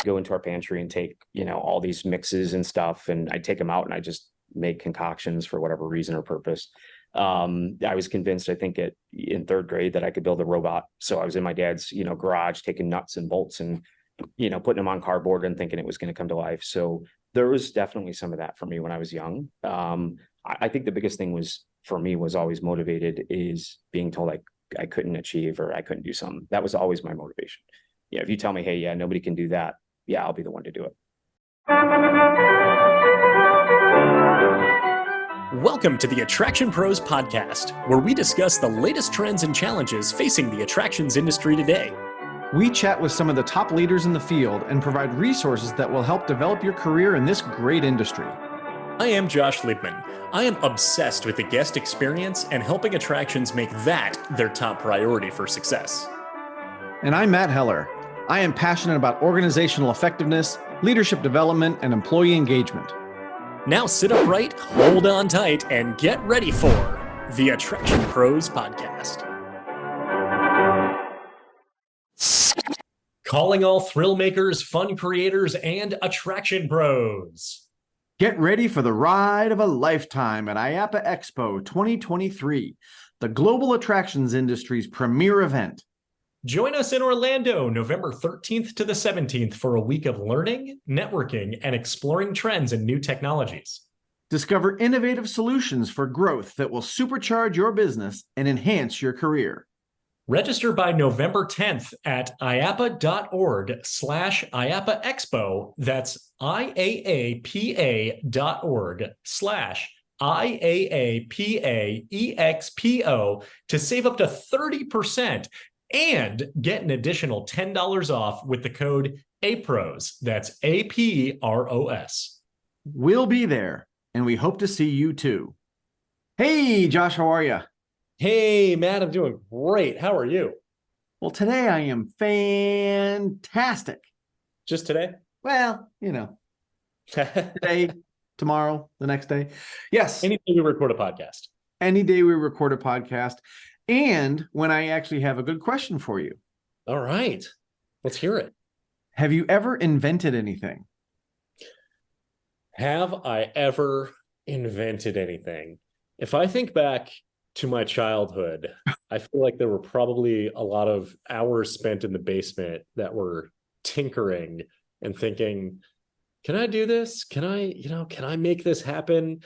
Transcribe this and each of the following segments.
go into our pantry and take, all these mixes and stuff, and I'd take them out and I just make concoctions for whatever reason or purpose. I was convinced, I think in third grade, that I could build a robot. So I was in my dad's, garage taking nuts and bolts and, putting them on cardboard and thinking it was going to come to life. So there was definitely some of that for me when I was young. I think the biggest thing for me was always motivated is being told I couldn't achieve or I couldn't do something. That was always my motivation. Yeah. If you tell me, hey, yeah, nobody can do that. Yeah, I'll be the one to do it. Welcome to the AttractionPros podcast, where we discuss the latest trends and challenges facing the attractions industry today. We chat with some of the top leaders in the field and provide resources that will help develop your career in this great industry. I am Josh Liebman. I am obsessed with the guest experience and helping attractions make that their top priority for success. And I'm Matt Heller. I am passionate about organizational effectiveness, leadership development, and employee engagement. Now sit upright, hold on tight, and get ready for the AttractionPros podcast. Calling all thrill makers, fun creators, and attraction pros. Get ready for the ride of a lifetime at IAAPA Expo 2023, the global attractions industry's premier event. Join us in Orlando, November 13th to the 17th for a week of learning, networking, and exploring trends and new technologies. Discover innovative solutions for growth that will supercharge your business and enhance your career. Register by November 10th at IAAPA.org/IAAPA Expo. That's IAAPA.org/IAAPA EXPO to save up to 30%. And get an additional $10 off with the code APROS. That's APROS. We'll be there, and we hope to see you too. Hey, Josh, how are you? Hey, Matt, I'm doing great. How are you? Well, today I am fantastic. Just today? Well, today, tomorrow, the next day. Yes. Any day we record a podcast. Any day we record a podcast. And when I actually have a good question for you. All right. Let's hear it. Have you ever invented anything? Have I ever invented anything? If I think back to my childhood, I feel like there were probably a lot of hours spent in the basement that were tinkering and thinking, can I do this? Can I make this happen?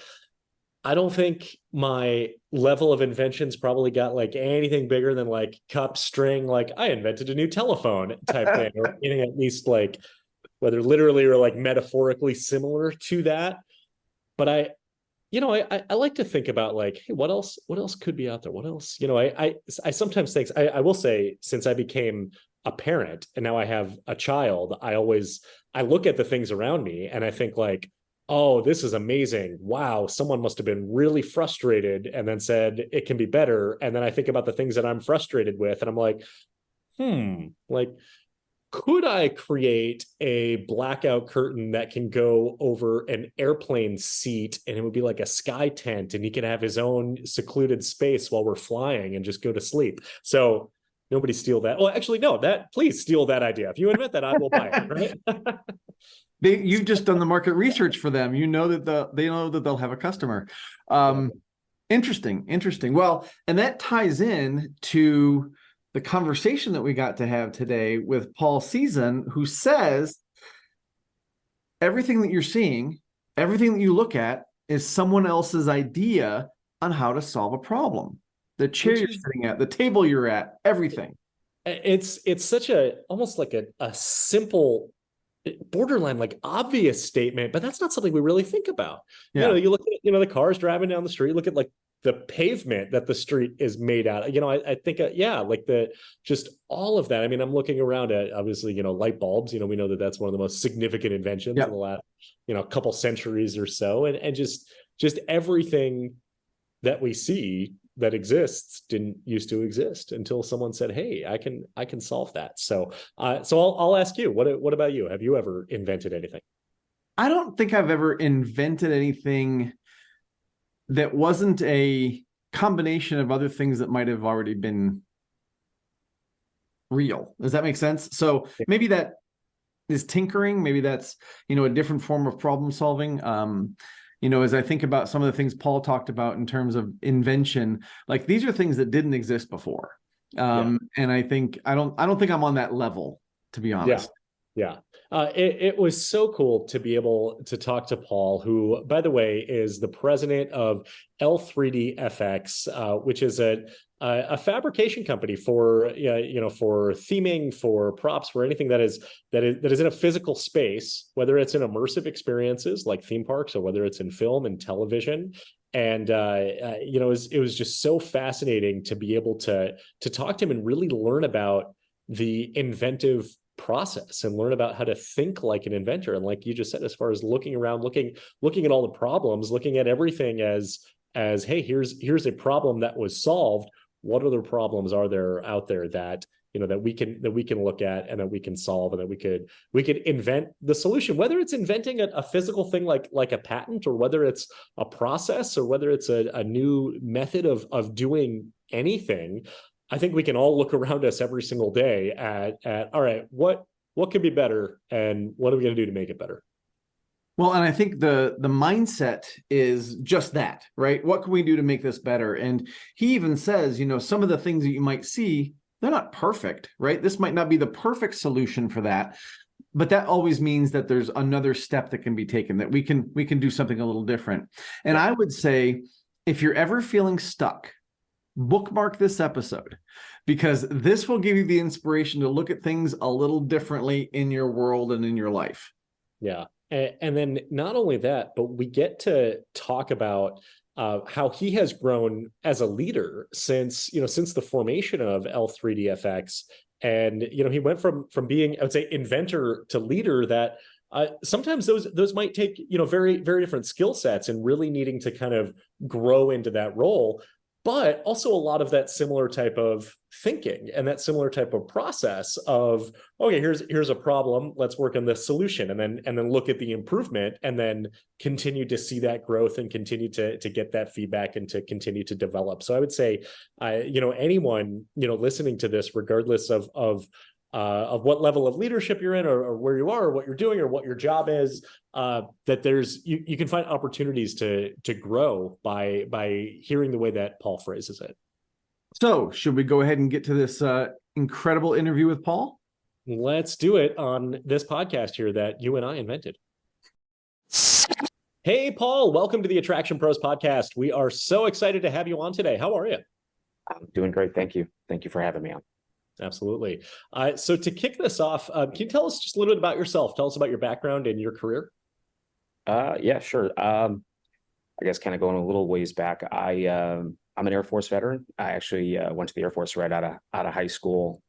I don't think my level of inventions probably got anything bigger than cup, string, I invented a new telephone type thing, or anything at least whether literally or metaphorically similar to that. But I like to think about hey, what else could be out there? What else? I sometimes think, I will say, since I became a parent and now I have a child, I look at the things around me and I think oh, this is amazing. Wow, someone must have been really frustrated and then said it can be better. And then I think about the things that I'm frustrated with and I'm could I create a blackout curtain that can go over an airplane seat and it would be like a sky tent and he can have his own secluded space while we're flying and just go to sleep? So nobody steal that. Well, actually, no, please steal that idea. If you invent that, I will buy it, right? You've just done the market research for them. You know that they know that they'll have a customer. Interesting. Well, and that ties in to the conversation that we got to have today with Paul Ciesiun, who says everything that you're seeing, everything that you look at is someone else's idea on how to solve a problem. The chair you're sitting at, the table you're at, everything. It's such almost like a simple, borderline obvious statement, but that's not something we really think about. Yeah. You look at the cars driving down the street, look at the pavement that the street is made out of. I think just all of that. I mean, I'm looking around at obviously light bulbs. We know that that's one of the most significant inventions in the last couple centuries or so, and just everything that we see that exists didn't used to exist until someone said, hey, I can solve that. So I'll ask you, what about you? Have you ever invented anything? I don't think I've ever invented anything that wasn't a combination of other things that might have already been real. Does that make sense? So maybe that is tinkering. Maybe that's, a different form of problem solving. As I think about some of the things Paul talked about in terms of invention, like these are things that didn't exist before. And I don't think I'm on that level, to be honest. Yeah. It was so cool to be able to talk to Paul, who, by the way, is the president of L3DFX, which is a fabrication company for for theming, for props, for anything that is in a physical space, whether it's in immersive experiences like theme parks or whether it's in film and television. And it was just so fascinating to be able to talk to him and really learn about the inventive process and learn about how to think like an inventor. And like you just said, as far as looking around, looking at all the problems, looking at everything as hey, here's a problem that was solved. What other problems are there out there that that we can look at and that we can solve, and that we could invent the solution, whether it's inventing a physical thing like a patent, or whether it's a process, or whether it's a new method of doing anything. I think we can all look around us every single day at all right, what could be better, and what are we going to do to make it better? Well, and I think the mindset is just that, right? What can we do to make this better? And he even says, some of the things that you might see, they're not perfect, right? This might not be the perfect solution for that, but that always means that there's another step that can be taken, that we can do something a little different. And I would say, if you're ever feeling stuck, bookmark this episode, because this will give you the inspiration to look at things a little differently in your world and in your life. Yeah. And then not only that, but we get to talk about how he has grown as a leader since the formation of L3DFX. And, he went from being, I would say, inventor to leader. That sometimes those might take, very, very different skill sets, and really needing to kind of grow into that role. But also a lot of that similar type of thinking and that similar type of process of, okay, here's a problem, let's work on the solution, and then look at the improvement, and then continue to see that growth and continue to get that feedback and to continue to develop. So I would say, anyone listening to this, regardless of what level of leadership you're in, or where you are, or what you're doing, or what your job is, that there's you can find opportunities to grow by hearing the way that Paul phrases it. So should we go ahead and get to this incredible interview with Paul? Let's do it on this podcast here that you and I invented. Hey, Paul, welcome to the AttractionPros podcast. We are so excited to have you on today. How are you? I'm doing great. Thank you. Thank you for having me on. Absolutely. So to kick this off, can you tell us just a little bit about yourself? Tell us about your background and your career. Yeah, sure. I guess kind of going a little ways back, I'm an Air Force veteran. I actually went to the Air Force right out of high school.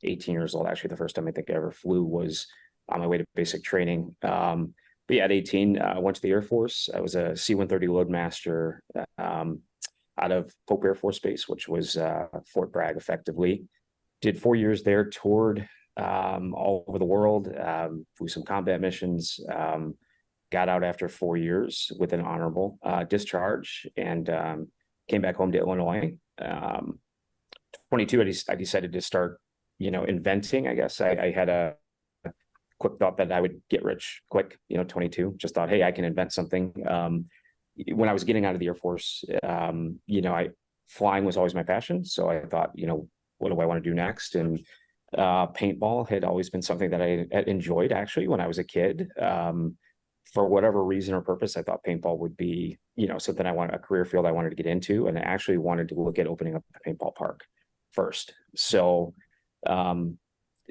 18 years old. Actually, the first time I think I ever flew was on my way to basic training. But yeah, at 18, I went to the Air Force. I was a C-130 Loadmaster out of Pope Air Force Base, which was Fort Bragg, effectively. Did 4 years there, toured all over the world, flew some combat missions, got out after 4 years with an honorable discharge, and came back home to Illinois. 22, I decided to start, inventing. I guess I had a quick thought that I would get rich quick, 22, just thought, hey, I can invent something. When I was getting out of the Air Force, flying was always my passion. So I thought, what do I want to do next? And paintball had always been something that I enjoyed, actually, when I was a kid. For whatever reason or purpose, I thought paintball would be, something a career field I wanted to get into. And I actually wanted to look at opening up a paintball park first. So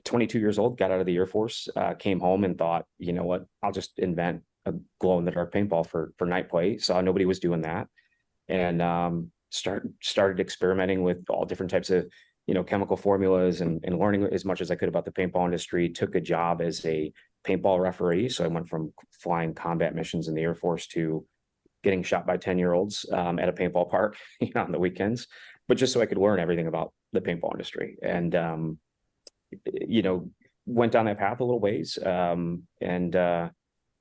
22 years old, got out of the Air Force, came home and thought, you know what, I'll just invent a glow-in-the-dark paintball for night play. Saw nobody was doing that, and started experimenting with all different types of chemical formulas, and learning as much as I could about the paintball industry. Took a job as a paintball referee, so I went from flying combat missions in the Air Force to getting shot by 10-year-olds at a paintball park on the weekends, but just so I could learn everything about the paintball industry. And went down that path a little ways, and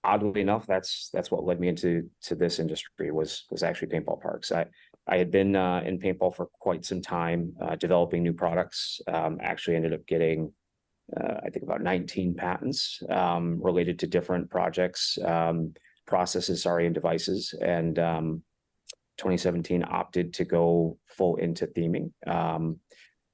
oddly enough, that's what led me into this industry was actually paintball parks. I had been in paintball for quite some time, developing new products. Actually ended up getting I think about 19 patents related to different projects, processes, and devices. And 2017 opted to go full into theming.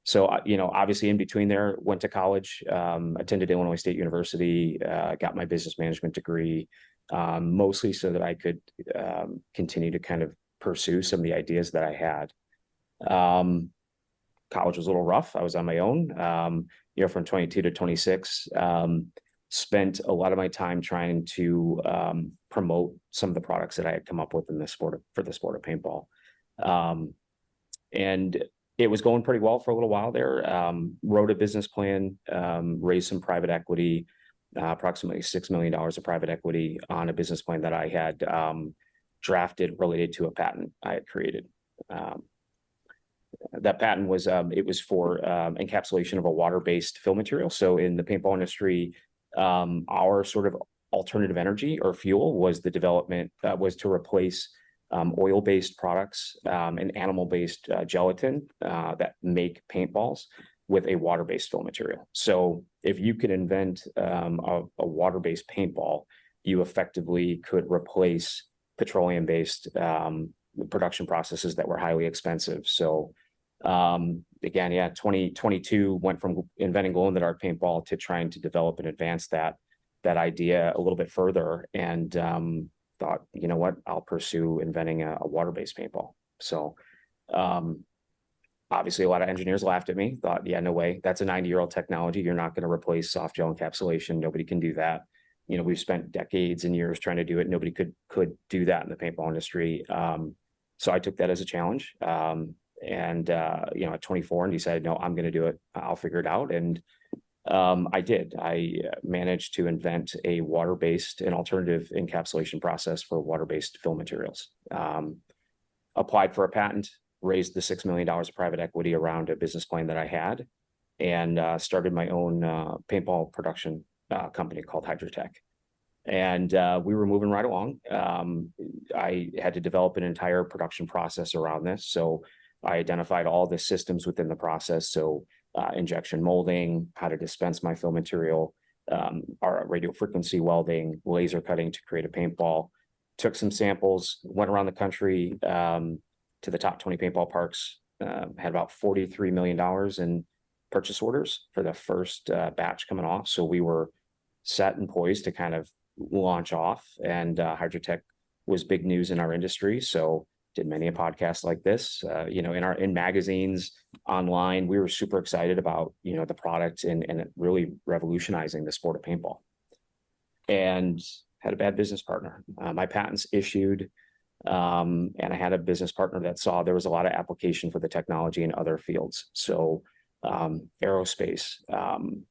So, obviously in between there, went to college, attended Illinois State University, got my business management degree, mostly so that I could continue to kind of pursue some of the ideas that I had. College was a little rough. I was on my own, from 22 to 26, spent a lot of my time trying to promote some of the products that I had come up with in the sport of paintball. And it was going pretty well for a little while there. Wrote a business plan, raised some private equity, approximately $6 million of private equity on a business plan that I had drafted related to a patent I had created. That patent was, it was for encapsulation of a water-based fill material. So in the paintball industry, our sort of alternative energy or fuel was the development, was to replace oil-based products and animal-based gelatin that make paintballs with a water-based fill material. So if you could invent a water-based paintball, you effectively could replace petroleum-based production processes that were highly expensive. So again, 2022 went from inventing glow-in-the-dark paintball to trying to develop and advance that idea a little bit further, and thought, you know what, I'll pursue inventing a water-based paintball. So obviously a lot of engineers laughed at me, thought, yeah, no way, that's a 90-year-old technology. You're not going to replace soft gel encapsulation. Nobody can do that. We've spent decades and years trying to do it. Nobody could do that in the paintball industry. So I took that as a challenge. And at 24, and decided, no, I'm going to do it. I'll figure it out. And I did. I managed to invent a water-based and alternative encapsulation process for water-based fill materials. Applied for a patent, raised the $6 million of private equity around a business plan that I had, and started my own paintball production company called Hydrotech. And we were moving right along. I had to develop an entire production process around this. So I identified all the systems within the process. So injection molding, how to dispense my fill material, our radio frequency welding, laser cutting to create a paintball. Took some samples, went around the country to the top 20 paintball parks, had about $43 million in purchase orders for the first batch coming off. So we were set and poised to kind of launch off, and Hydrotech was big news in our industry. So did many a podcast like this, in magazines, online. We were super excited about, the product and it really revolutionizing the sport of paintball. And had a bad business partner. My patents issued, and I had a business partner that saw there was a lot of application for the technology in other fields. So aerospace,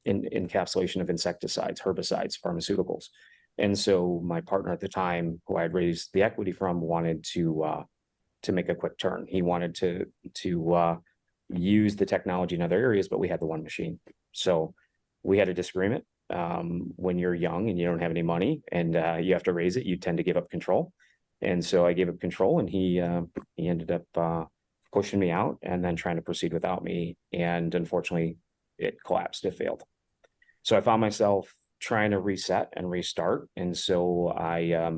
encapsulation of insecticides, herbicides, pharmaceuticals. And so my partner at the time, who I had raised the equity from, wanted to make a quick turn. He wanted to use the technology in other areas, but we had the one machine. So we had a disagreement. When you're young and you don't have any money and you have to raise it, you tend to give up control. And so I gave up control, and he ended up pushing me out and then trying to proceed without me. And unfortunately, it collapsed. It failed. So I found myself trying to reset and restart. And so I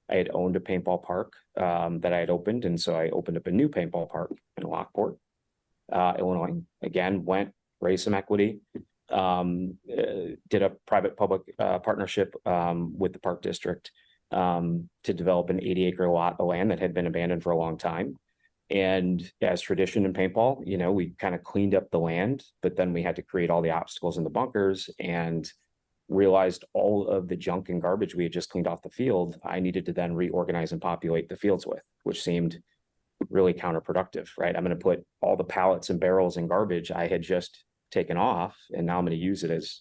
had owned a paintball park that I had opened. And so I opened up a new paintball park in Lockport, Illinois. Again, raised some equity, did a private-public partnership with the park district to develop an 80-acre lot of land that had been abandoned for a long time. And as tradition in paintball, we kind of cleaned up the land, but then we had to create all the obstacles in the bunkers, and realized all of the junk and garbage we had just cleaned off the field, I needed to then reorganize and populate the fields with, which seemed really counterproductive, right? I'm going to put all the pallets and barrels and garbage I had just taken off, and now I'm going to use it as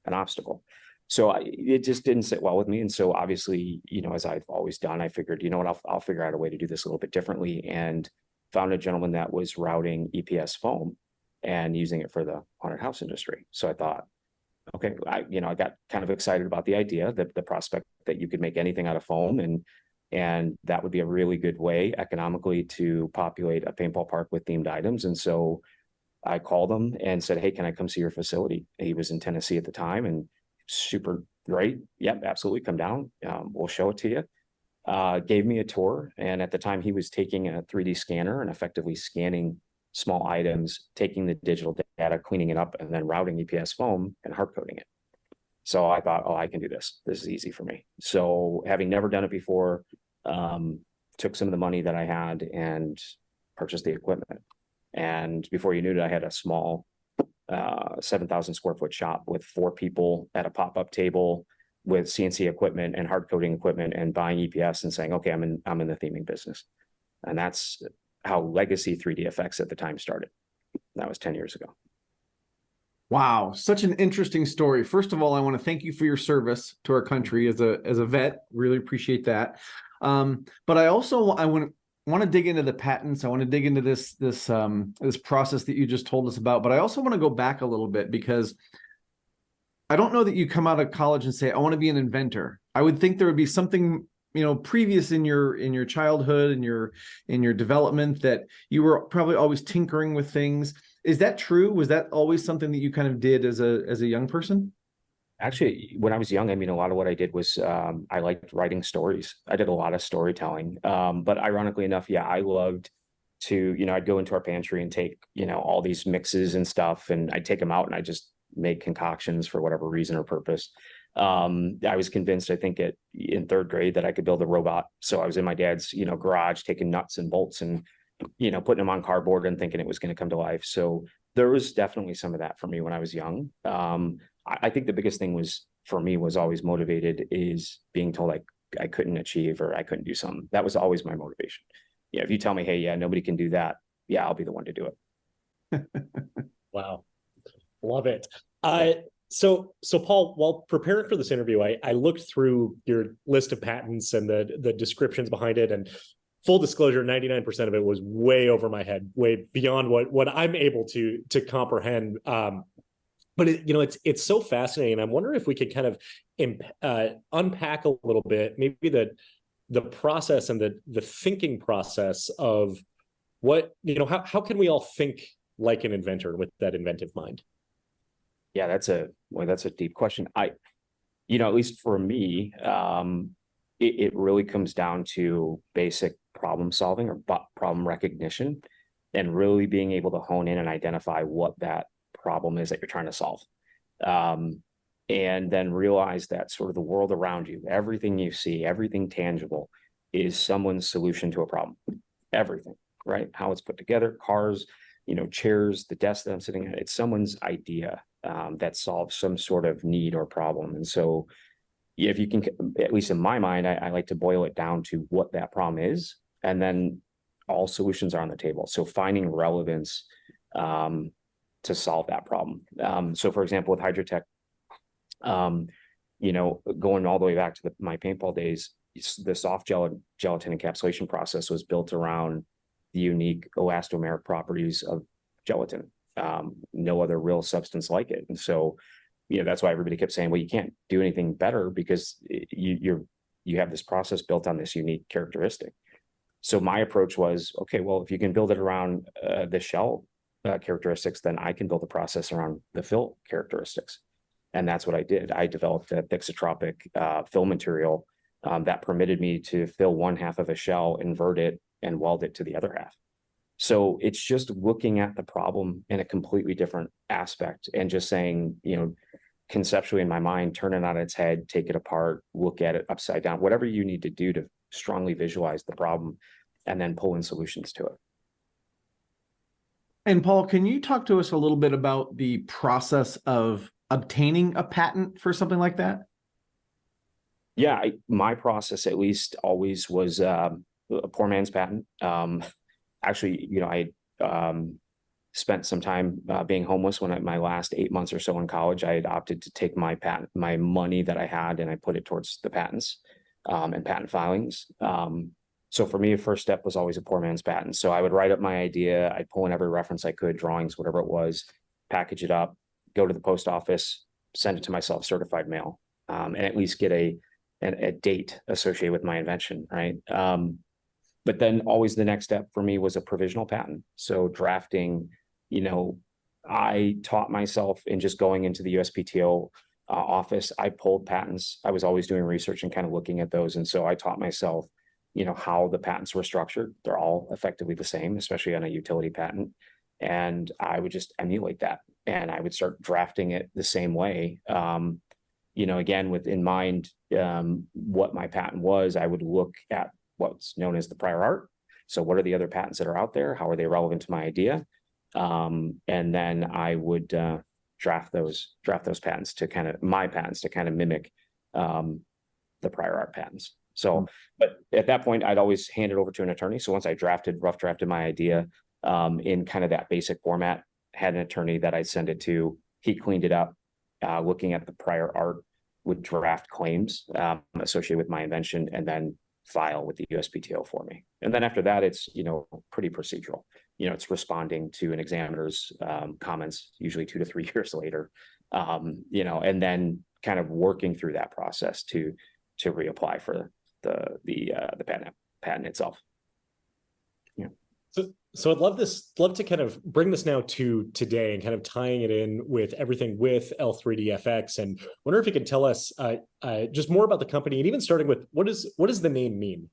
an obstacle. So it just didn't sit well with me. And so obviously, as I've always done, I figured, I'll figure out a way to do this a little bit differently, and found a gentleman that was routing EPS foam and using it for the haunted house industry. So I thought, okay, I got kind of excited about the idea, the prospect that you could make anything out of foam, and that would be a really good way economically to populate a paintball park with themed items. And so I called him and said, hey, can I come see your facility? He was in Tennessee at the time and super great. Yep, absolutely. Come down. We'll show it to you. Gave me a tour. And at the time he was taking a 3D scanner and effectively scanning small items, taking the digital data, cleaning it up, and then routing EPS foam and hard coding it. So I thought, oh, I can do this. This is easy for me. So having never done it before, took some of the money that I had and purchased the equipment. And before you knew it, I had a small 7,000 square foot shop with 4 people at a pop-up table with CNC equipment and hard coding equipment and buying EPS and saying, okay, I'm in the theming business. And that's how Legacy 3DFX at the time started. That was 10 years ago. Wow, such an interesting story. First of all, I want to thank you for your service to our country as a vet. Really appreciate that. But I want to dig into the patents. I want to dig into this process that you just told us about. But I also want to go back a little bit, because I don't know that you come out of college and say, I want to be an inventor. I would think there would be something, previous in your childhood and in your development, that you were probably always tinkering with things. Is that true? Was that always something that you kind of did as a young person? Actually, when I was young, a lot of what I did was I liked writing stories. I did a lot of storytelling. But ironically enough, yeah, I loved to, I'd go into our pantry and take, all these mixes and stuff, and I'd take them out and I just make concoctions for whatever reason or purpose. I was convinced, I think in 3rd grade, that I could build a robot. So I was in my dad's, garage taking nuts and bolts and, putting them on cardboard and thinking it was going to come to life. So there was definitely some of that for me when I was young. I think the biggest thing for me was always motivated is being told I couldn't achieve or I couldn't do something. That was always my motivation. Yeah. If you tell me, hey, yeah, nobody can do that. Yeah, I'll be the one to do it. Wow. Love it. So Paul, while preparing for this interview, I looked through your list of patents and the descriptions behind it, and full disclosure, 99% of it was way over my head, way beyond what I'm able to comprehend. But it's so fascinating. I'm wondering if we could kind of unpack a little bit, maybe the process and the thinking process of what, how can we all think like an inventor with that inventive mind? Yeah, that's a deep question. At least for me, it really comes down to basic problem solving or problem recognition, and really being able to hone in and identify what that problem is that you're trying to solve. And then realize that sort of the world around you, everything you see, everything tangible is someone's solution to a problem. Everything, right? How it's put together, cars, chairs, the desk that I'm sitting at, it's someone's idea that solves some sort of need or problem. And so if you can, at least in my mind, I like to boil it down to what that problem is, and then all solutions are on the table. So finding relevance to solve that problem. So for example, with Hydrotech, going all the way back to my paintball days, the soft gelatin encapsulation process was built around the unique elastomeric properties of gelatin. No other real substance like it. And so, that's why everybody kept saying, well, you can't do anything better because you have this process built on this unique characteristic. So my approach was, okay, well, if you can build it around the shell characteristics, then I can build a process around the fill characteristics. And that's what I did. I developed a thixotropic fill material that permitted me to fill one half of a shell, invert it, and weld it to the other half. So it's just looking at the problem in a completely different aspect and just saying, conceptually in my mind, turn it on its head, take it apart, look at it upside down, whatever you need to do to strongly visualize the problem, and then pull in solutions to it. And Paul, can you talk to us a little bit about the process of obtaining a patent for something like that? Yeah, my process at least always was a poor man's patent. Actually, I spent some time being homeless when my last 8 months or so in college. I had opted to take my money that I had, and I put it towards the patents and patent filings. So for me, the first step was always a poor man's patent. So I would write up my idea, I'd pull in every reference I could, drawings, whatever it was, package it up, go to the post office, send it to my self-certified mail, and at least get a date associated with my invention, right? But then always the next step for me was a provisional patent. So drafting, I taught myself in just going into the USPTO office. I pulled patents. I was always doing research and kind of looking at those. And so I taught myself, how the patents were structured. They're all effectively the same, especially on a utility patent. And I would just emulate that. And I would start drafting it the same way. Again, with in mind what my patent was, I would look at what's known as the prior art. So what are the other patents that are out there? How are they relevant to my idea? And then I would draft those patents to kind of mimic the prior art patents. So, but at that point, I'd always hand it over to an attorney. So once I rough drafted my idea in kind of that basic format, had an attorney that I'd send it to. He cleaned it up, looking at the prior art, would draft claims associated with my invention, and then file with the USPTO for me. And then after that, it's, pretty procedural. It's responding to an examiner's comments, usually 2 to 3 years later, and then kind of working through that process to reapply for the patent itself. So I'd love to kind of bring this now to today and kind of tying it in with everything with L3DFX, and wonder if you could tell us just more about the company, and even starting with what does the name mean?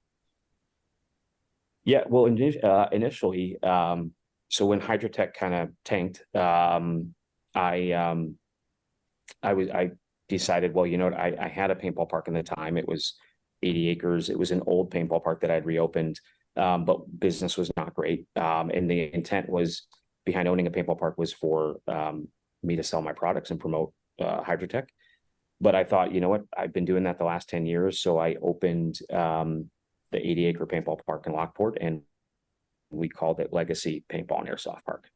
Yeah, well, initially, so when Hydrotech kind of tanked, I decided, well, I had a paintball park in the time. It was 80 acres. It was an old paintball park that I'd reopened, but business was not great. And the intent was behind owning a paintball park was for me to sell my products and promote Hydrotech. But I thought, what, I've been doing that the last 10 years. So I opened the 80-acre paintball park in Lockport, and we called it Legacy Paintball and Airsoft Park.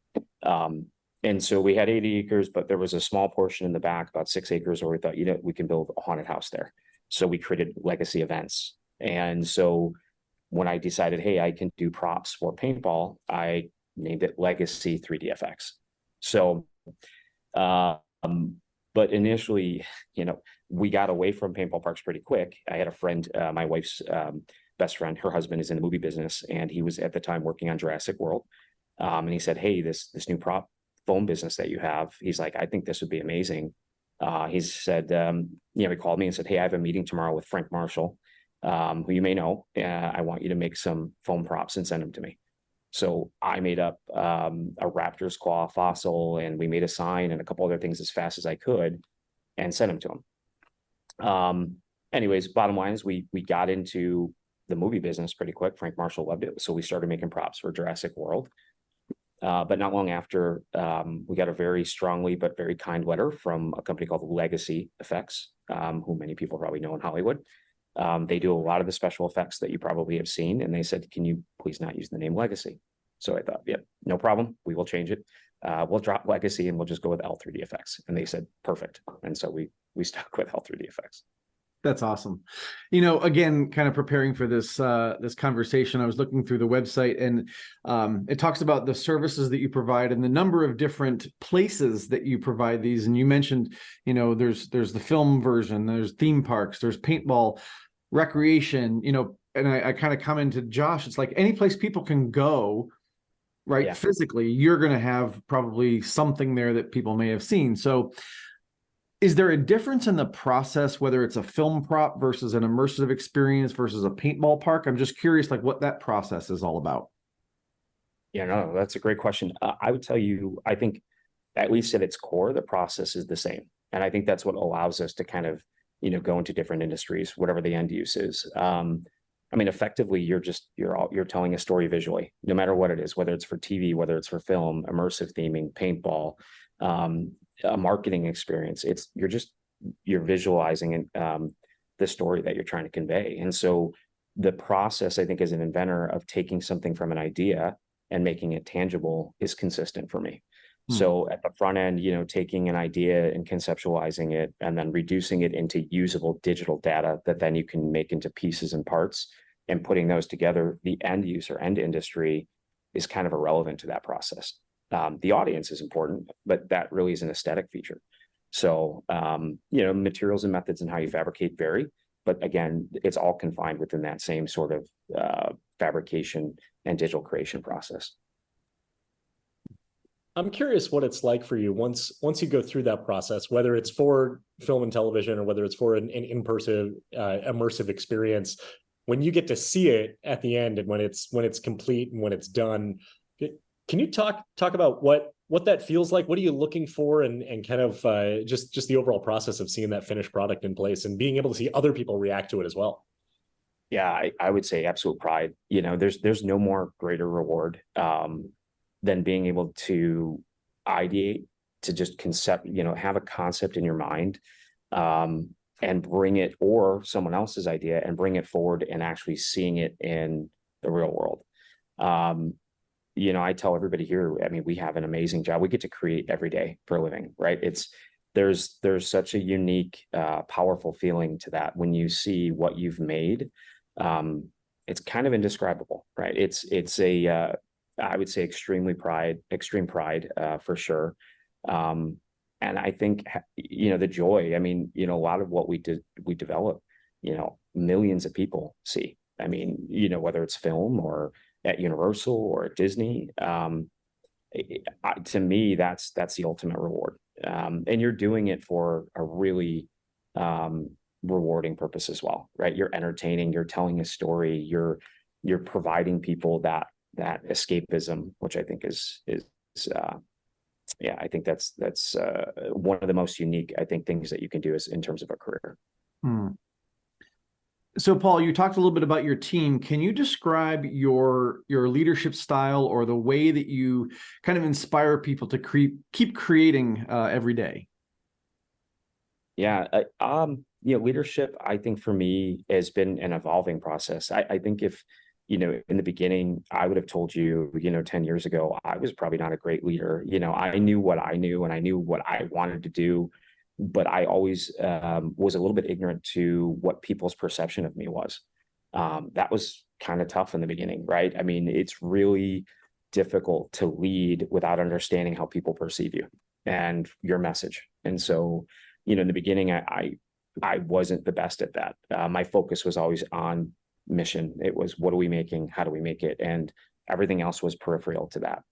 And so we had 80 acres, but there was a small portion in the back, about 6 acres, where we thought, we can build a haunted house there. So we created Legacy Events. And so when I decided, hey, I can do props for paintball, I named it Legacy 3DFX. So, but initially, we got away from paintball parks pretty quick. I had a friend, my wife's best friend, her husband is in the movie business, and he was at the time working on Jurassic World. And he said, hey, this new prop foam business that you have, he's like, I think this would be amazing. He said, he called me and said, hey, I have a meeting tomorrow with Frank Marshall, who you may know. I want you to make some foam props and send them to me. So I made up a raptor's claw fossil, and we made a sign and a couple other things as fast as I could and sent them to him. Anyways, bottom line is we got into the movie business pretty quick. Frank Marshall loved it. So we started making props for Jurassic World. But not long after, we got a very strongly but very kind letter from a company called Legacy Effects, who many people probably know in Hollywood. They do a lot of the special effects that you probably have seen. And they said, can you please not use the name Legacy? So I thought, yep, no problem. We will change it. We'll drop Legacy and we'll just go with L3DFX. And they said, perfect. And so we stuck with L3DFX. That's awesome. Again, kind of preparing for this this conversation, I was looking through the website, and it talks about the services that you provide and the number of different places that you provide these. And you mentioned, there's the film version, there's theme parks, there's paintball, recreation, and I kind of commented, Josh, it's like any place people can go, right? Yeah. Physically, you're going to have probably something there that people may have seen. So is there a difference in the process, whether it's a film prop versus an immersive experience versus a paintball park? I'm just curious, like, what that process is all about. Yeah, no, that's a great question. I would tell you, I think at least at its core, the process is the same. And I think that's what allows us to kind of, go into different industries, whatever the end use is. Effectively, you're telling a story visually, no matter what it is, whether it's for TV, whether it's for film, immersive theming, paintball, a marketing experience. You're visualizing the story that you're trying to convey. And so the process, I think, as an inventor of taking something from an idea and making it tangible is consistent for me. So at the front end, taking an idea and conceptualizing it and then reducing it into usable digital data that then you can make into pieces and parts and putting those together, the end user, end industry is kind of irrelevant to that process. The audience is important, but that really is an aesthetic feature. So, materials and methods and how you fabricate vary, but again, it's all confined within that same sort of fabrication and digital creation process. I'm curious what it's like for you once you go through that process, whether it's for film and television or whether it's for an in-person immersive experience, when you get to see it at the end and when it's complete and when it's done. Can you talk about what that feels like? What are you looking for, and kind of just the overall process of seeing that finished product in place and being able to see other people react to it as well? Yeah, I would say absolute pride. There's no more greater reward than being able to ideate, to just have a concept in your mind, and bring it, or someone else's idea, and bring it forward and actually seeing it in the real world. I tell everybody here, I mean, we have an amazing job. We get to create every day for a living, right? There's such a unique, powerful feeling to that when you see what you've made. It's kind of indescribable, right? It's a I would say extreme pride, for sure. And I think, the joy, I mean, a lot of what we develop, millions of people see. I mean, whether it's film or at Universal or at Disney, to me, that's the ultimate reward. And you're doing it for a really rewarding purpose as well, right? You're entertaining, you're telling a story, you're providing people that escapism, which I think is I think that's one of the most unique, I think, things that you can do is in terms of a career. So Paul, you talked a little bit about your team. Can you describe your leadership style, or the way that you kind of inspire people to keep creating every day? Yeah, leadership, I think for me has been an evolving process. I think if, in the beginning, I would have told you, 10 years ago, I was probably not a great leader. I knew what I knew and I knew what I wanted to do, but I always was a little bit ignorant to what people's perception of me was. That was kind of tough in the beginning, right? I mean, it's really difficult to lead without understanding how people perceive you and your message. And so, in the beginning, I wasn't the best at that. My focus was always on mission. It was, what are we making? How do we make it? And everything else was peripheral to that.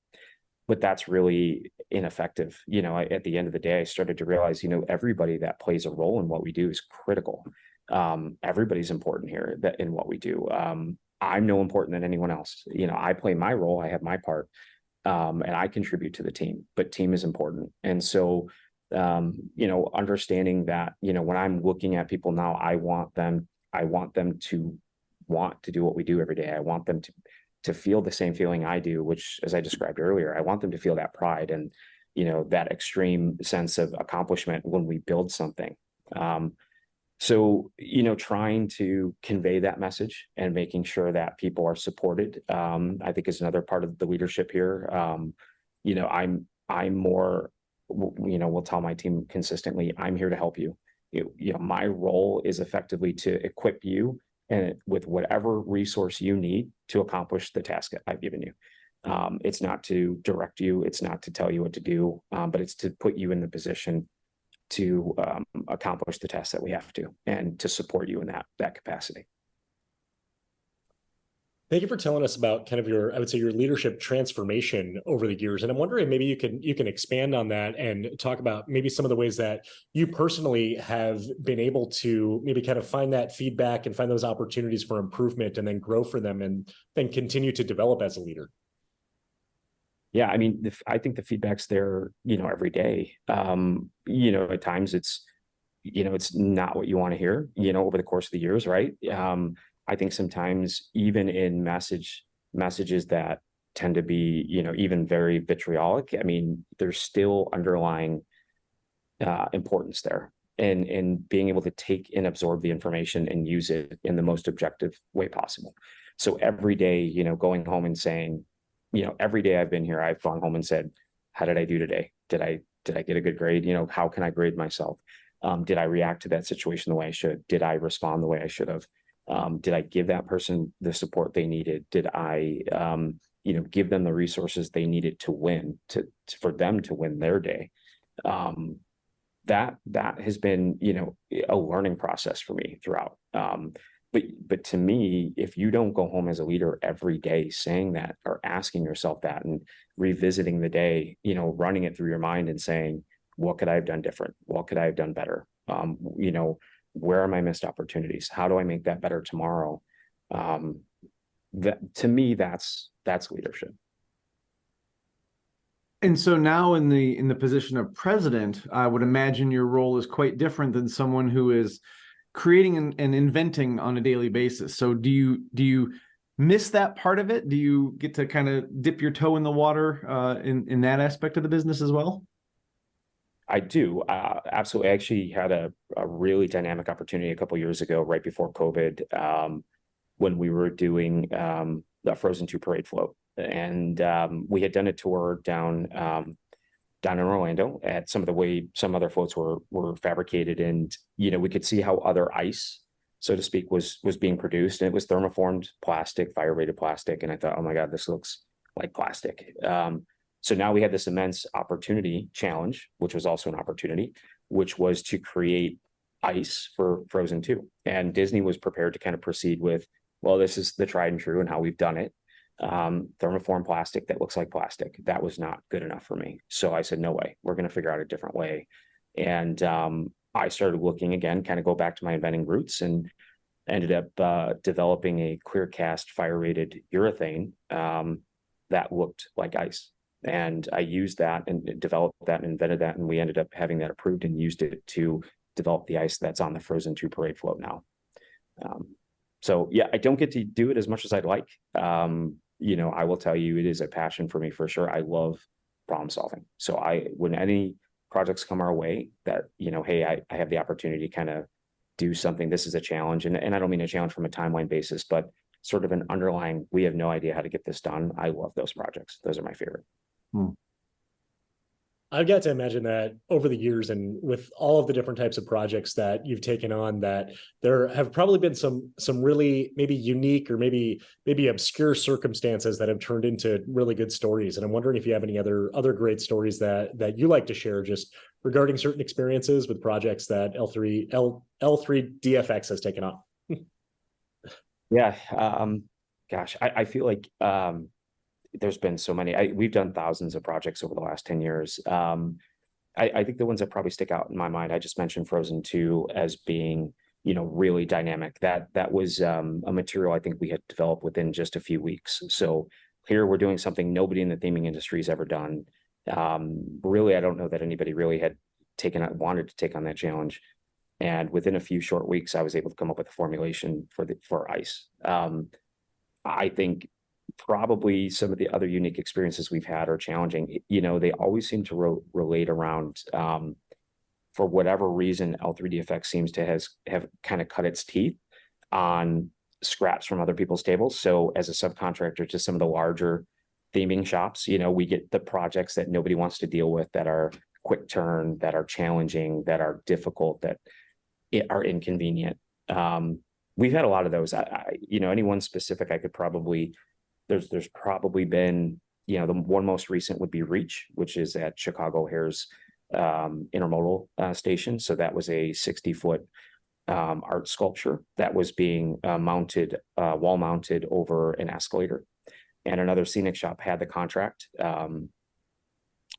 But that's really ineffective. At the end of the day, I started to realize, everybody that plays a role in what we do is critical. Everybody's important here in what we do. I'm no important than anyone else. I play my role, I have my part, and I contribute to the team, but team is important. And so, understanding that, when I'm looking at people now, I want them to want to do what we do every day. I want them to feel the same feeling I do, which, as I described earlier, I want them to feel that pride and, that extreme sense of accomplishment when we build something. So, trying to convey that message and making sure that people are supported, I think is another part of the leadership here. I'm more, will tell my team consistently, I'm here to help you. My role is effectively to equip you and with whatever resource you need to accomplish the task that I've given you. It's not to direct you, it's not to tell you what to do, but it's to put you in the position to accomplish the task that we have to, and to support you in that capacity. Thank you for telling us about kind of I would say your leadership transformation over the years. And I'm wondering, maybe you can expand on that and talk about maybe some of the ways that you personally have been able to maybe kind of find that feedback and find those opportunities for improvement and then grow for them and then continue to develop as a leader. Yeah, I mean, I think the feedback's there, every day. At times it's not what you want to hear, over the course of the years, right? I think sometimes even in messages that tend to be, even very vitriolic, I mean, there's still underlying importance there, and being able to take and absorb the information and use it in the most objective way possible. So every day, going home and saying, every day I've been here, I've gone home and said, how did I do today? Did I get a good grade? How can I grade myself? Did I react to that situation the way I should? Did I respond the way I should have? Did I give that person the support they needed? Did I, give them the resources they needed to win, for them to win their day? That has been, a learning process for me throughout. but to me, if you don't go home as a leader every day saying that or asking yourself that and revisiting the day, running it through your mind and saying, what could I have done different? What could I have done better? Where are my missed opportunities? How do I make that better tomorrow? That to me, that's leadership. And so now in the position of president, I would imagine your role is quite different than someone who is creating and inventing on a daily basis. So do you miss that part of it? Do you get to kind of dip your toe in the water in that aspect of the business as well? I do. Absolutely. I actually had a really dynamic opportunity a couple of years ago, right before COVID, when we were doing the Frozen 2 parade float. And we had done a tour down in Orlando at some of the way some other floats were fabricated, and we could see how other ice, so to speak, was being produced, and it was thermoformed plastic, fire rated plastic, and I thought, oh my God, this looks like plastic. So now we had this immense opportunity challenge, which was also an opportunity, which was to create ice for Frozen 2, and Disney was prepared to kind of proceed with, well, this is the tried and true and how we've done it. Thermoform plastic that looks like plastic. That was not good enough for me. So I said, no way, we're going to figure out a different way. And I started looking again, kind of go back to my inventing roots, and ended up developing a clear cast fire rated urethane that looked like ice. And I used that and developed that and invented that. And we ended up having that approved and used it to develop the ice that's on the Frozen 2 parade float now. So yeah, I don't get to do it as much as I'd like. I will tell you, it is a passion for me for sure. I love problem solving. So when any projects come our way that, hey, I have the opportunity to kind of do something, this is a challenge. And I don't mean a challenge from a timeline basis, but sort of an underlying, we have no idea how to get this done. I love those projects. Those are my favorite. I've got to imagine that over the years and with all of the different types of projects that you've taken on, that there have probably been some really maybe unique or maybe obscure circumstances that have turned into really good stories. And I'm wondering if you have any other great stories that you like to share just regarding certain experiences with projects that L3DFX has taken on. Yeah. Gosh, I feel like there's been so many. We've done thousands of projects over the last 10 years. I think the ones that probably stick out in my mind, I just mentioned Frozen 2 as being, really dynamic. That was a material I think we had developed within just a few weeks. So here we're doing something nobody in the theming industry has ever done. Really, I don't know that anybody really had wanted to take on that challenge. And within a few short weeks, I was able to come up with a formulation for ice. I think probably some of the other unique experiences we've had are challenging. They always seem to relate around, for whatever reason, L3DFX seems to have kind of cut its teeth on scraps from other people's tables. So as a subcontractor to some of the larger theming shops, we get the projects that nobody wants to deal with, that are quick turn, that are challenging, that are difficult, that are inconvenient. We've had a lot of those. Any one specific I could probably, there's probably been, the one most recent would be Reach, which is at Chicago O'Hare's intermodal station. So that was a 60-foot art sculpture that was being wall mounted over an escalator. And another scenic shop had the contract. The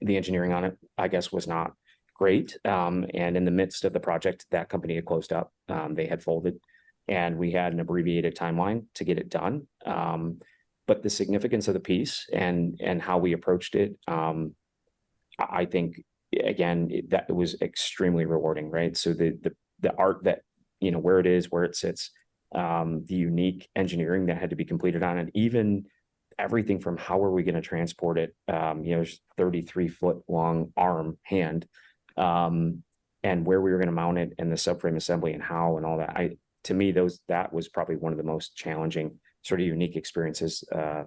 engineering on it, I guess, was not great. And in the midst of the project, that company had closed up. They had folded, and we had an abbreviated timeline to get it done. But the significance of the piece and how we approached it, I think, again, that it was extremely rewarding, right? So the art that, where it is, where it sits, the unique engineering that had to be completed on it, even everything from how are we going to transport it, 33-foot long hand, and where we were going to mount it, and the subframe assembly and how and all that. To me, that was probably one of the most challenging sort of unique experiences that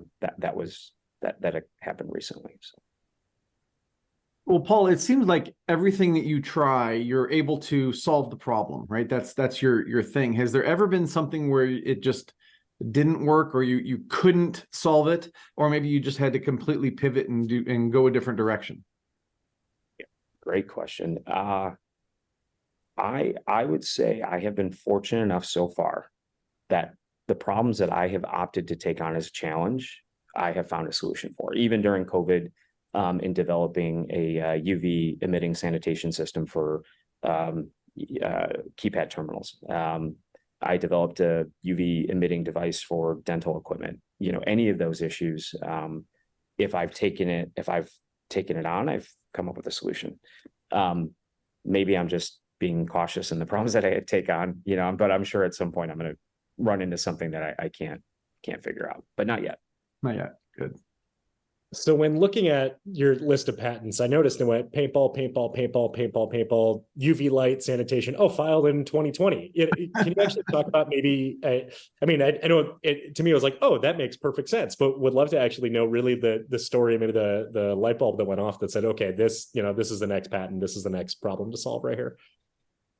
happened recently. So. Well, Paul, it seems like everything that you try, you're able to solve the problem, right? That's your thing. Has there ever been something where it just didn't work, or you couldn't solve it, or maybe you just had to completely pivot and go a different direction? Yeah, great question. I would say I have been fortunate enough so far that the problems that I have opted to take on as a challenge, I have found a solution for. Even during COVID, in developing a UV emitting sanitation system for keypad terminals. I developed a UV emitting device for dental equipment. Any of those issues, if I've taken it on, I've come up with a solution. Maybe I'm just being cautious in the problems that I take on, but I'm sure at some point I'm going to run into something that I can't figure out, but not yet. Not yet. Good. So when looking at your list of patents, I noticed it went paintball, paintball, paintball, paintball, paintball, UV light, sanitation. Oh, filed in 2020. Can you actually talk about maybe? I know to me it was like, oh, that makes perfect sense, but would love to actually know really the story, maybe the light bulb that went off that said, okay, this is the next patent, this is the next problem to solve right here.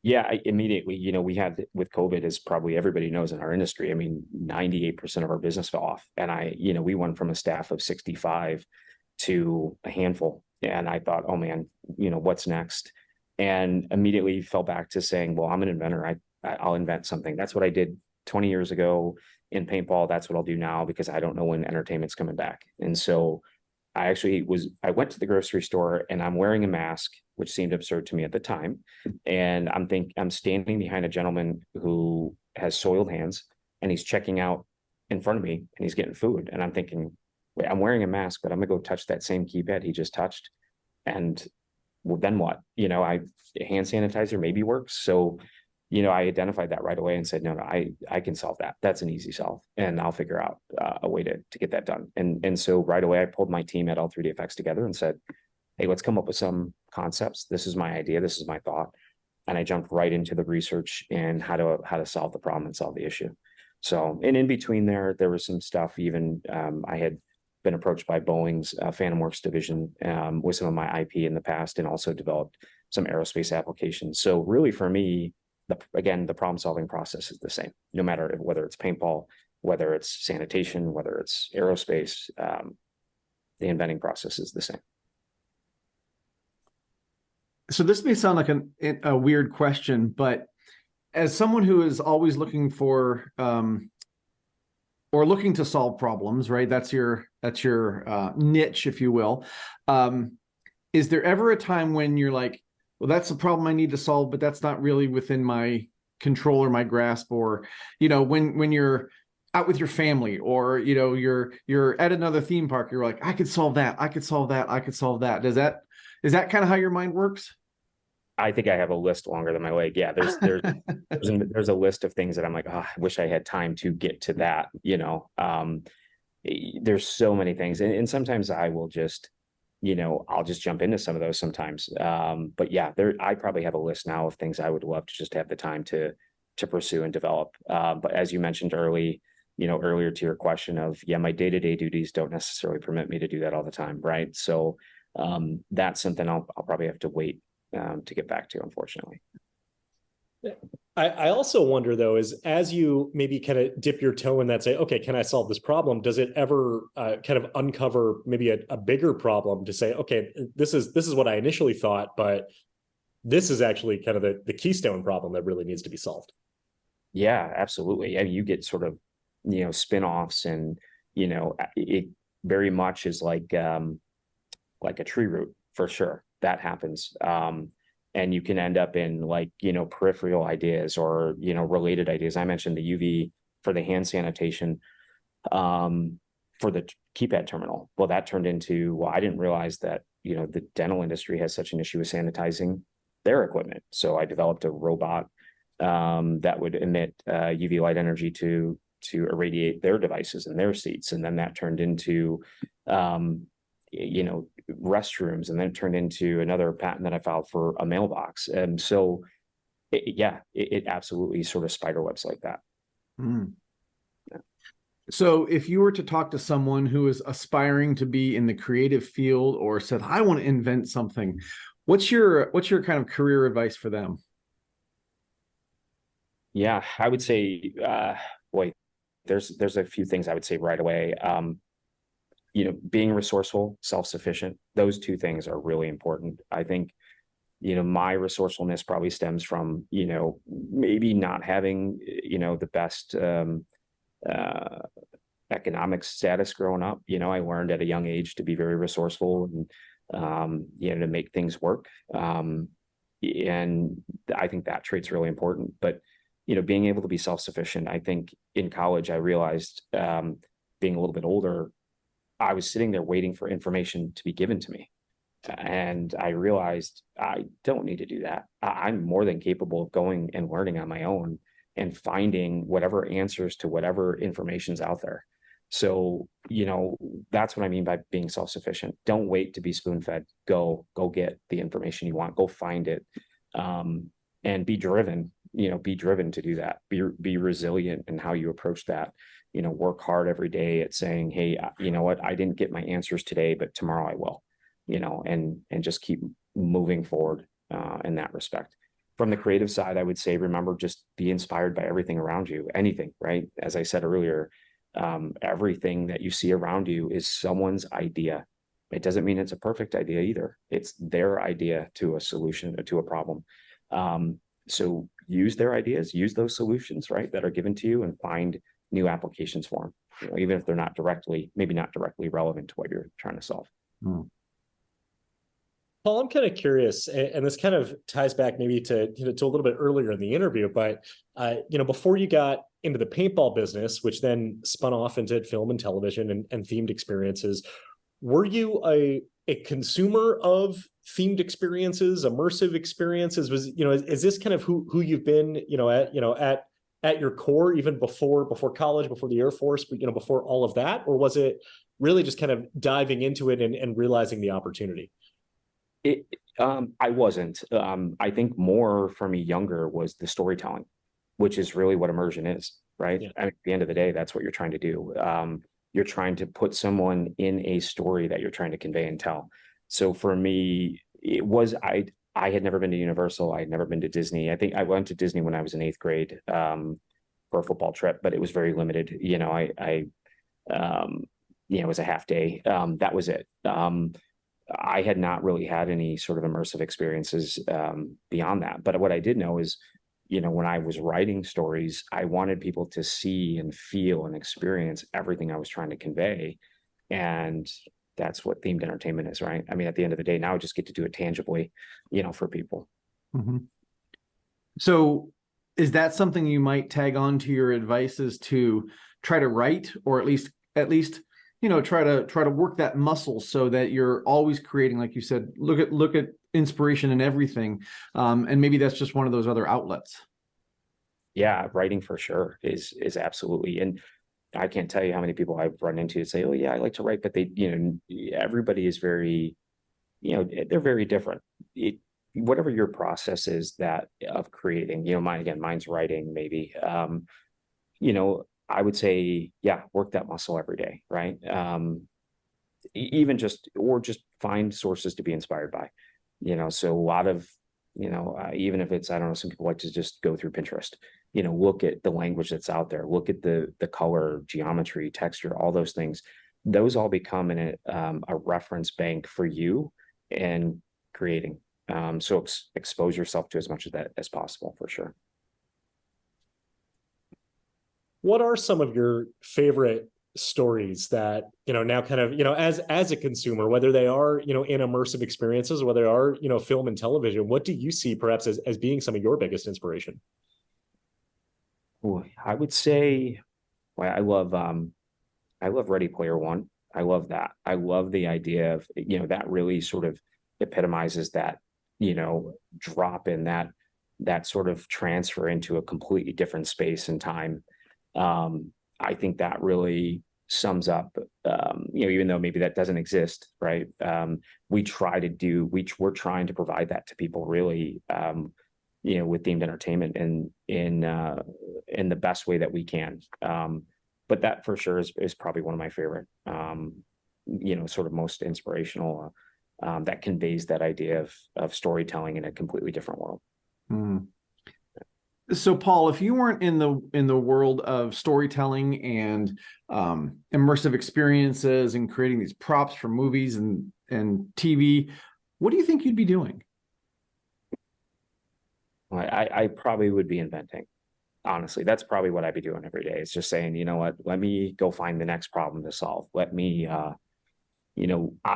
Yeah, immediately, we had with COVID, as probably everybody knows in our industry, 98% of our business fell off. And we went from a staff of 65 to a handful. And I thought, oh man, what's next? And immediately fell back to saying, well, I'm an inventor. I'll invent something. That's what I did 20 years ago in paintball. That's what I'll do now, because I don't know when entertainment's coming back. And so I went to the grocery store and I'm wearing a mask, which seemed absurd to me at the time. And I'm standing behind a gentleman who has soiled hands and he's checking out in front of me and he's getting food. And I'm thinking, wait, I'm wearing a mask, but I'm gonna go touch that same keypad he just touched. And well, then what? Hand sanitizer maybe works. So, I identified that right away and said, no, I can solve that. That's an easy solve. And I'll figure out a way to get that done. And so right away, I pulled my team at L3DFX together and said, hey, let's come up with some concepts. This is my idea. This is my thought. And I jumped right into the research and how to solve the problem and solve the issue. So, and in between there was some stuff. Even I had been approached by Boeing's Phantom Works division with some of my IP in the past, and also developed some aerospace applications. So really for me, the problem solving process is the same, no matter whether it's paintball, whether it's sanitation, whether it's aerospace, the inventing process is the same. So this may sound like a weird question, but as someone who is always looking for or looking to solve problems, right? That's your niche, if you will. Is there ever a time when you're like, well, that's the problem I need to solve, but that's not really within my control or my grasp? Or, when you're out with your family, or, you're at another theme park, you're like, I could solve that. I could solve that. I could solve that. Is that kind of how your mind works? I think I have a list longer than my leg. Yeah, there's a list of things that I'm like, oh, I wish I had time to get to that. There's so many things, and sometimes I will just, I'll just jump into some of those sometimes. But yeah, I probably have a list now of things I would love to just have the time to pursue and develop. But as you mentioned earlier to your question of, yeah, my day-to-day duties don't necessarily permit me to do that all the time, right? So that's something I'll probably have to wait to get back to, unfortunately. I also wonder, though, is as you maybe kind of dip your toe in that, say, okay, can I solve this problem? Does it ever kind of uncover maybe a bigger problem to say, okay, this is what I initially thought, but this is actually kind of the keystone problem that really needs to be solved? Yeah, absolutely. I mean, you get sort of, spin-offs, and, it very much is like a tree root, for sure. That happens. And you can end up in peripheral ideas or, related ideas. I mentioned the UV for the hand sanitation for the keypad terminal. Well, that turned into, well, I didn't realize that, the dental industry has such an issue with sanitizing their equipment. So I developed a robot that would emit UV light energy to irradiate their devices and their seats. And then that turned into, restrooms, and then it turned into another patent that I filed for a mailbox. And so it absolutely sort of spider webs like that. Mm. Yeah. So if you were to talk to someone who is aspiring to be in the creative field, or said, I want to invent something, what's your kind of career advice for them? Yeah, I would say, boy, there's a few things I would say right away. Being resourceful, self-sufficient, those two things are really important. I think my resourcefulness probably stems from, maybe not having, the best economic status growing up. I learned at a young age to be very resourceful and, to make things work. And I think that trait's really important. But, being able to be self-sufficient, I think in college, I realized, being a little bit older, I was sitting there waiting for information to be given to me. And I realized I don't need to do that. I'm more than capable of going and learning on my own and finding whatever answers to whatever information's out there. So, that's what I mean by being self-sufficient. Don't wait to be spoon-fed. Go get the information you want. Go find it, and be driven. Be driven to do that. Be resilient in how you approach that. Work hard every day at saying, hey, you know what? I didn't get my answers today, but tomorrow I will. And just keep moving forward in that respect. From the creative side, I would say, remember, just be inspired by everything around you, anything, right? As I said earlier, everything that you see around you is someone's idea. It doesn't mean it's a perfect idea either. It's their idea to a solution, to a problem. So use their ideas, use those solutions, right, that are given to you, and find new applications for them, even if they're maybe not directly relevant to what you're trying to solve. Paul, I'm kind of curious, and this kind of ties back maybe to a little bit earlier in the interview, but before you got into the paintball business, which then spun off into film and television and themed experiences, were you a consumer of themed experiences, immersive experiences? Is this kind of who you've been, at your core, even before college, before the Air Force, before all of that, or was it really just kind of diving into it and realizing the opportunity? I wasn't. I think more for me younger was the storytelling, which is really what immersion is, right? Yeah. At the end of the day, that's what you're trying to do. You're trying to put someone in a story that you're trying to convey and tell. So for me, it was, I had never been to Universal. I had never been to Disney. I think I went to Disney when I was in 8th grade for a football trip, but it was very limited. It was a half day. That was it. I had not really had any sort of immersive experiences beyond that. But what I did know is, when I was writing stories, I wanted people to see and feel and experience everything I was trying to convey. And that's what themed entertainment is, right? I mean, at the end of the day, now I just get to do it tangibly, for people. Mm-hmm. So is that something you might tag on to your advice, is to try to write, or at least, try to work that muscle so that you're always creating, like you said, look at inspiration in everything. And maybe that's just one of those other outlets. Yeah, writing for sure is absolutely. And I can't tell you how many people I've run into that say, oh yeah, I like to write, but they, everybody is very, they're very different. Whatever your process is that of creating, mine's writing maybe, I would say, yeah, work that muscle every day, right? Even just find sources to be inspired by, so a lot of, even if it's, I don't know, some people like to just go through Pinterest, look at the language that's out there, look at the color, geometry, texture, all those things. Those all become a reference bank for you and creating. So expose yourself to as much of that as possible, for sure. What are some of your favorite stories that, now kind of, as a consumer, whether they are, in immersive experiences, whether they are, film and television, what do you see perhaps as being some of your biggest inspiration? Ooh, I would say, well, I love Ready Player One. I love that. I love the idea of, that really sort of epitomizes that, drop in that sort of transfer into a completely different space and time. I think that really sums up, even though maybe that doesn't exist, right? We're trying to provide that to people really, with themed entertainment and in the best way that we can. But that for sure is probably one of my favorite, sort of most inspirational, that conveys that idea of storytelling in a completely different world. Mm. So, Paul, if you weren't in the world of storytelling and immersive experiences and creating these props for movies and TV, what do you think you'd be doing? I probably would be inventing. Honestly, that's probably what I'd be doing every day. It's just saying, you know what, let me go find the next problem to solve. Let me, I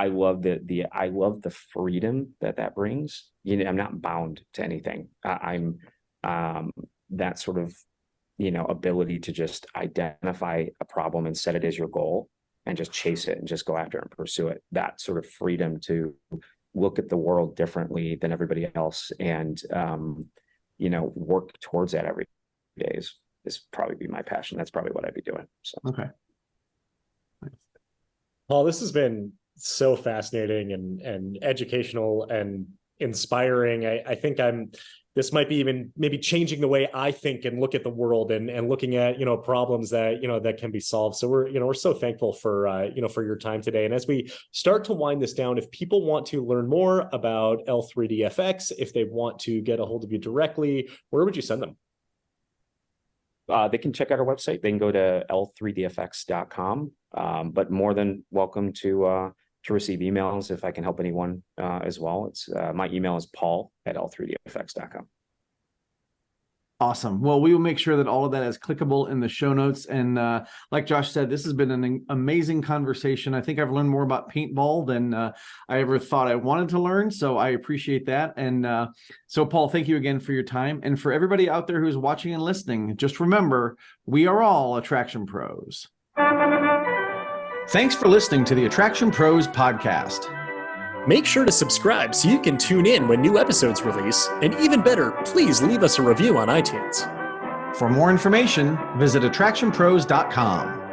love I love the freedom that brings. I'm not bound to anything. I'm that sort of, ability to just identify a problem and set it as your goal and just chase it and just go after it and pursue it. That sort of freedom to look at the world differently than everybody else and, work towards that every day is probably be my passion. That's probably what I'd be doing. So, Okay. Paul, this has been so fascinating and educational and inspiring. I think this might be even maybe changing the way I think and look at the world and looking at, problems that, that can be solved. So we're so thankful for, for your time today. And as we start to wind this down, if people want to learn more about L3DFX, if they want to get a hold of you directly, where would you send them? They can check out our website. They can go to L3DFX.com, but more than welcome to receive emails if I can help anyone as well. It's my email is paul@L3DFX.com. Awesome. Well, we will make sure that all of that is clickable in the show notes. And like Josh said, this has been an amazing conversation. I think I've learned more about paintball than I ever thought I wanted to learn. So I appreciate that. And so, Paul, thank you again for your time. And for everybody out there who's watching and listening, just remember, we are all Attraction Pros. Thanks for listening to the Attraction Pros podcast. Make sure to subscribe so you can tune in when new episodes release. And even better, please leave us a review on iTunes. For more information, visit AttractionPros.com.